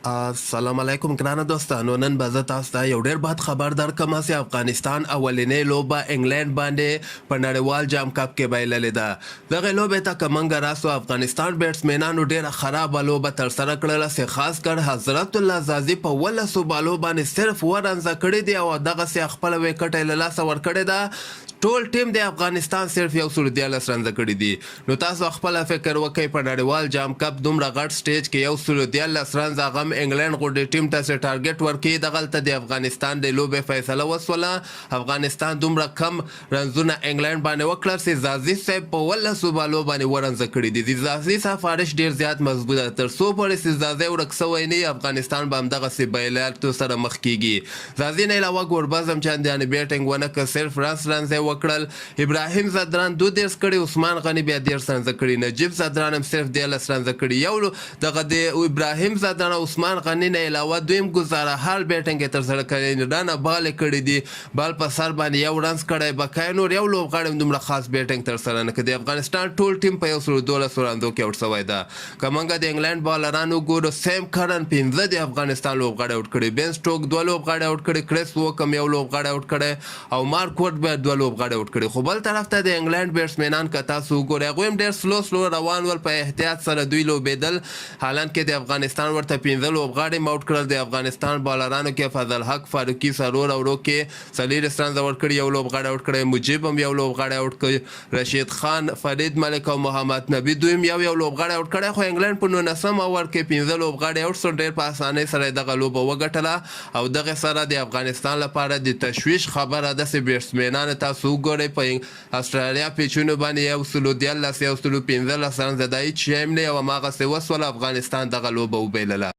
السلام علیکم ګرانه دوستانو. نن به زه تاسو ته یو ډېر بد خبر درکړم چې افغانستان اولنۍ لوبه انګلند باندې په نړیوال جام کپ کې بایللې ده. دغې لوبې ته که موږ راسو افغانستان بیټسمینانو ډېره خرابه لوبه ترسره کړله چې خاص کر حضرت الله زازي په 15 بالو باندې صرف 4 رنزه کړي دي او دغسې خپله وکټ یې له لاسه ورکړې ده. ټول ټیم د افغانستان صرف 114 رنزه کړي دي. نو تاسو خپله فکر وکئ په نړیوال جام کپ دومره غټ سټیج کې 114 رنزه هغه انګلند غوندې ټیم ته چې ټارګټ ورکړي دغلته د افغانستان د لوبې فیصله وسوله. افغانستان دومره کم رنزونه انګلند باندې وکړل چې زازي صاحب په 15 بالو باندې 4 رنزه کړي دي. د زازي سفارش ډېر زیات مضبوطه تر څو پورې چې زازي ورک سوی نه افغانستان به همدغسې بایلاتو سره مخ کیږي. زازي نه علاوه ګوربز هم چندانې بیټینګ ونه کړ، صرف رنزه وکړل. ابراهیم زدران 2 کړي، عثمان غني بیا 13 رنزه کړي، نجیب زدران هم صرف 13 رنزه کړي. یو دغه د ابراهیم زدران او عثمان غني نه علاوه دویم ګزاره حال بیټینګ یې ترسره کړی، رانه بال یې کړي دي، بال په سر باندې یو رنز کړی. بقایه نور یو لوبغاړی هم دومره خاص بیټینګ ترسره نه کړي. د افغانستان ټول ټیم په 112 رنزو کې آوټ سوی ده. که موږ د انګلند بالران وګورو، سیم کرن 15 د افغانستان لوبغاړي آوټ کړي، بین سټوک 2 لوبغاړي آوټ کړي، کریس ووکم 1 لوبغاړی آوټ کړی او مارک ووډ بیا 2 لوبغاړي آوټ کړي. خو بل طرف ته د انګلند بیټسمینان که تاسو وګورئ هغوی هم ډېر سلو روان ول، په احتیاط سره دوی لوبېدل. حالانکې د افغانستان ورته 15 لوبغاړي آوټ کړل. د افغانستان بالرانو کې فضل حق فاروقي څلور او کې 40 رنزه ورکړي، یو لوبغاړی آوټ کړی، مجیب هم یو لوبغاړی آوټ کړی، رشید خان، فرید ملک او محمد نبي دوی هم یو لوبغاړی آوټ کړی. خو انګلند په 19 اوور کې 15 لوبغاړي آوټ سول، ډېر په اسانۍ سره دغه لوبه وګټله او دغه سره د افغانستان لپاره د تشویش خبره ده چې بیټسمینان تاسو وګورئ په استرالیا پیچونو باندې 114 115 رنزه د هیڅ شی هم نه او هماغسې وسوله افغانستان دغه لوبه وبایلله.